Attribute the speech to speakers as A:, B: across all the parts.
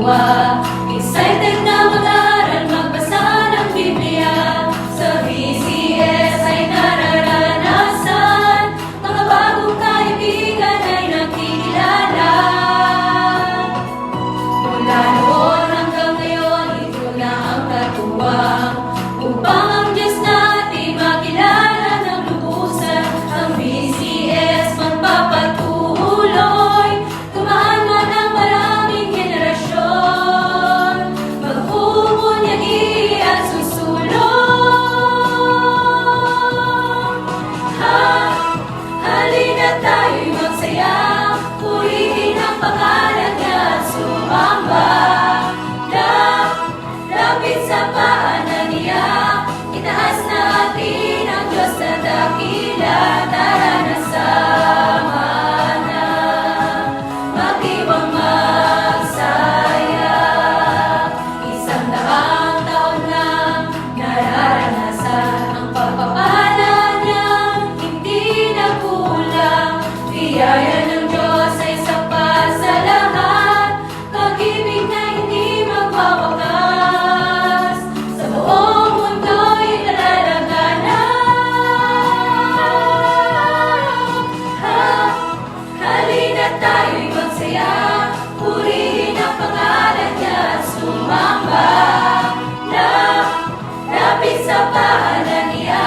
A: diwa. Excited na mag-aral, magbasa ng Biblia. Sa BCS ay nararanasan, mga bagong kaibigan ay nakikilala. Mula noon hanggang ngayon, ito na ang katuwang upang ang Diyos natin makilala ng lubusan. Ang BCS magpapatuloy, tumaan man ang maraming henerasyon, magpupunyagi at susulong. Halina tayo'y magsaya, purihin ang pangalan niya at sumamba. Lapit sa paanan niya, itaas natin ang Diyos na dakila. Tara na sama na, magdiwang magsaya. 100 taon na nararanasan ang pagpapala niya, hindi nagkulang. Biyaya ng Diyos ay sapat sa lahat, pag-ibig na hindi magwawakas, sa buong mundo'y nalalaganan. Halina tayo'y magsaya, purihin ang pangalan niya at sumamba. Lapit sa paanan niya,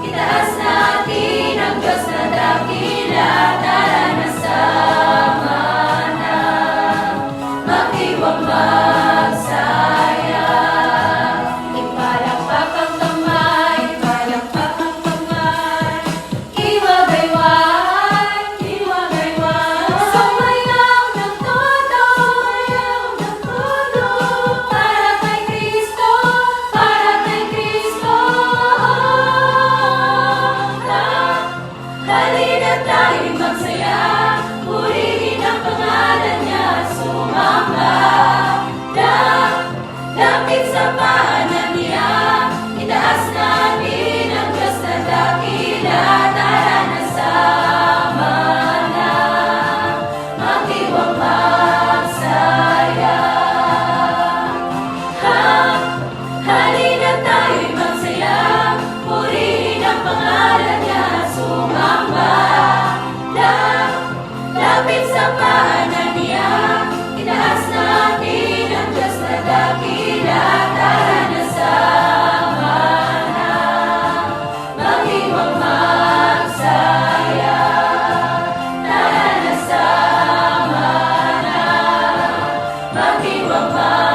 A: itaas natin ang Diyos na dakila. Tara na sama na, magdiwang magsaya. Ipalakpak ang kamay, palakpak ang kamay, iwagayway, iwagayway. Sumayaw ng todo, para kay Kristo, para kay Kristo. Halina tayo'y magsaya, purihin ang pangalan niya at sumamba. Lapit sa paanan niya, itaas natin ang Diyos na dakila. Tara na sama na, magdiwang magsaya. Halina tayo'y magsaya, purihin ang pangalan niya at sumamba. Lapit sa paanan niya, itaas natin ang Diyos na dakila. Tara na sama na, magdiwang magsaya. Tara na sama na, magdiwang magsaya.